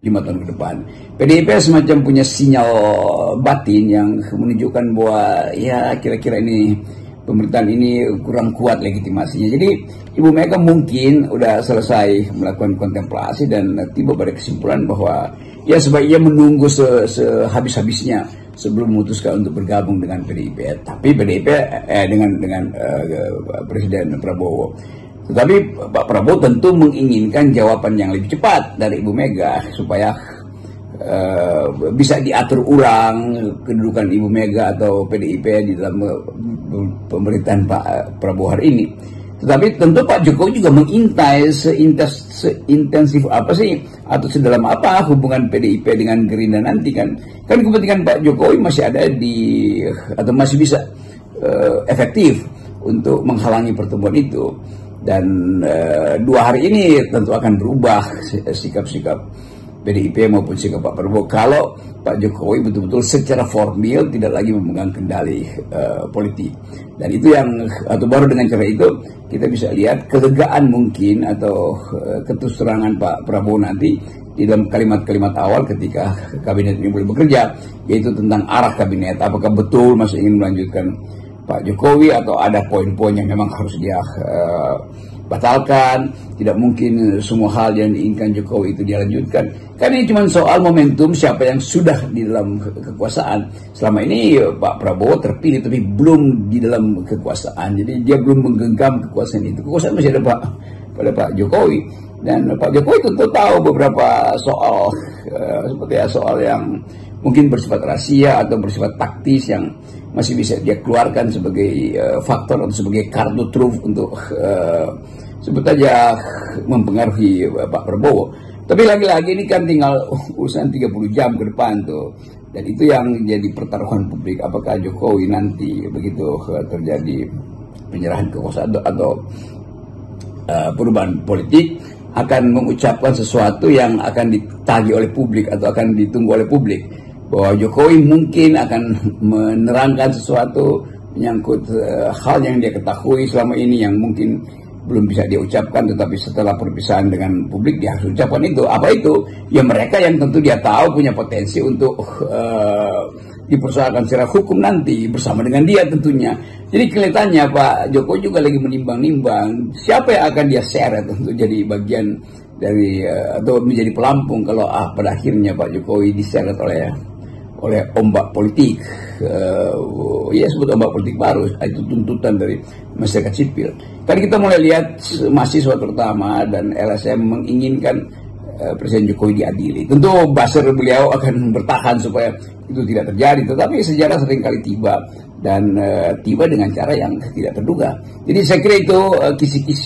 5 tahun ke depan. PDIP semacam punya sinyal batin yang menunjukkan bahwa ya kira-kira ini pemerintahan ini kurang kuat legitimasinya. Jadi Ibu Mega mungkin udah selesai melakukan kontemplasi dan tiba pada kesimpulan bahwa ya sebaiknya menunggu sehabis-habisnya sebelum memutuskan untuk bergabung dengan PDIP. Tapi PDIP dengan Presiden Prabowo. Tetapi Pak Prabowo tentu menginginkan jawaban yang lebih cepat dari Ibu Mega supaya bisa diatur ulang kedudukan Ibu Mega atau PDIP di dalam pemerintahan Pak Prabowo hari ini. Tetapi tentu Pak Jokowi juga mengintai seintensif apa sih atau sedalam apa hubungan PDIP dengan Gerindra nanti kan kepentingan Pak Jokowi masih ada atau masih bisa efektif untuk menghalangi pertemuan itu. Dan 2 hari ini tentu akan berubah sikap-sikap PDIP maupun sikap Pak Prabowo kalau Pak Jokowi betul-betul secara formil tidak lagi memegang kendali politik. Dan itu atau baru dengan cara itu kita bisa lihat kelegaan mungkin atau keterus-terangan Pak Prabowo nanti di dalam kalimat-kalimat awal ketika kabinet ini boleh bekerja, yaitu tentang arah kabinet. Apakah betul masih ingin melanjutkan Pak Jokowi atau ada poin-poin yang memang harus dia batalkan. Tidak mungkin semua hal yang diinginkan Jokowi itu dia lanjutkan. Karena ini cuma soal momentum siapa yang sudah di dalam kekuasaan. Selama ini Pak Prabowo terpilih tapi belum di dalam kekuasaan. Jadi dia belum menggenggam kekuasaan itu. Kekuasaan masih ada pada Pak Jokowi. Dan Pak Jokowi tentu tahu beberapa soal seperti soal yang mungkin bersifat rahasia atau bersifat taktis yang masih bisa dia keluarkan sebagai faktor atau sebagai kartu truf untuk sebut aja mempengaruhi Pak Prabowo. Tapi lagi-lagi ini kan tinggal urusan 30 jam ke depan tuh. Dan itu yang jadi pertaruhan publik. Apakah Jokowi nanti begitu terjadi penyerahan kekuasaan atau perubahan politik akan mengucapkan sesuatu yang akan ditagih oleh publik atau akan ditunggu oleh publik. Bahwa Jokowi mungkin akan menerangkan sesuatu menyangkut hal yang dia ketahui selama ini yang mungkin belum bisa dia ucapkan, tetapi setelah perpisahan dengan publik dia harus ucapkan itu. Apa itu? Ya mereka yang tentu dia tahu punya potensi untuk dipersoalkan secara hukum nanti bersama dengan dia tentunya. Jadi kelihatannya Pak Jokowi juga lagi menimbang-nimbang siapa yang akan dia seret untuk jadi bagian dari atau menjadi pelampung kalau pada akhirnya Pak Jokowi diseret oleh ombak politik, ya sebut ombak politik baru, itu tuntutan dari masyarakat sipil. Kan kita mulai lihat mahasiswa terutama dan LSM menginginkan Presiden Jokowi diadili. Tentu buzzer beliau akan bertahan supaya itu tidak terjadi, tetapi sejarah seringkali tiba dan tiba dengan cara yang tidak terduga. Jadi saya kira itu kisi-kisi